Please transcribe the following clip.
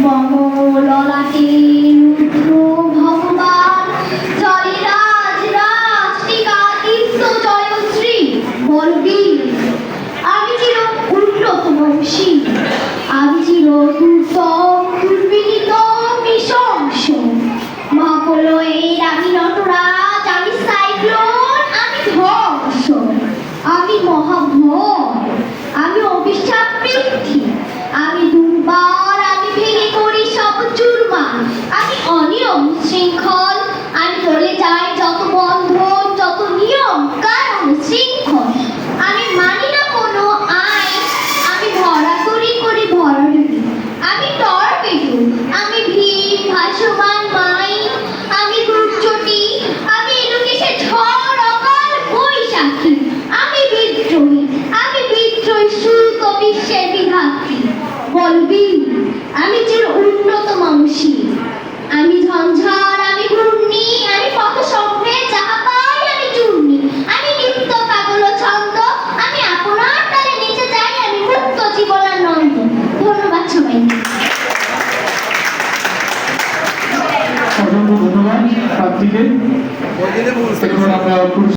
মম ললাটে রুদ্র ভগবান জয় রাজ রাজ টিকাদিত্য জয়শ্রী বলবীর। আমি চির উন্নত বংশী, আমি চির দুর্গম দুর্বিনীত নৃশংস মহাপ্রলয়ের আমি নটরাজ, আমি সাইক্লোন, আমি ধ্বংস, আমি মহাভয়, আমি অভিশাপ বৃদ্ধি, আমি দুর্বার, আমি ভেঙে করি সব চুরমার, আমি অনিয়ম শৃঙ্খল, আমি চলে যাই যত বন্ধন যত নিয়ম কারণ শৃঙ্খল, আমি মানি না কোনো আইন, আমি ভরা করি করি ভরাডুবি, আমি টর্পেডো, আমি ভীম ভাসমান মাইন, আমি দুর্যোটি, আমি এডুকেশন ঝড় অকাল বৈশাখী, আমি বিদ্রোহী শুল্ক বিশ্বের বিধাত্রী বলবীর। আমি চির উন্নত মানসী, আমি ঝঞ্ঝার, আমি ঘূর্ণি, আমি পথ সম্ভেদ যাহা পাই আমি চূর্ণি, আমি নিত্য কাকল ছন্দ, আমি আপনার তালে নেচে যাই, আমি মুক্ত জীবনানন্দ। ধন্যবাদ সবাইকে। অসংখ্য ধন্যবাদ প্রার্থীকে।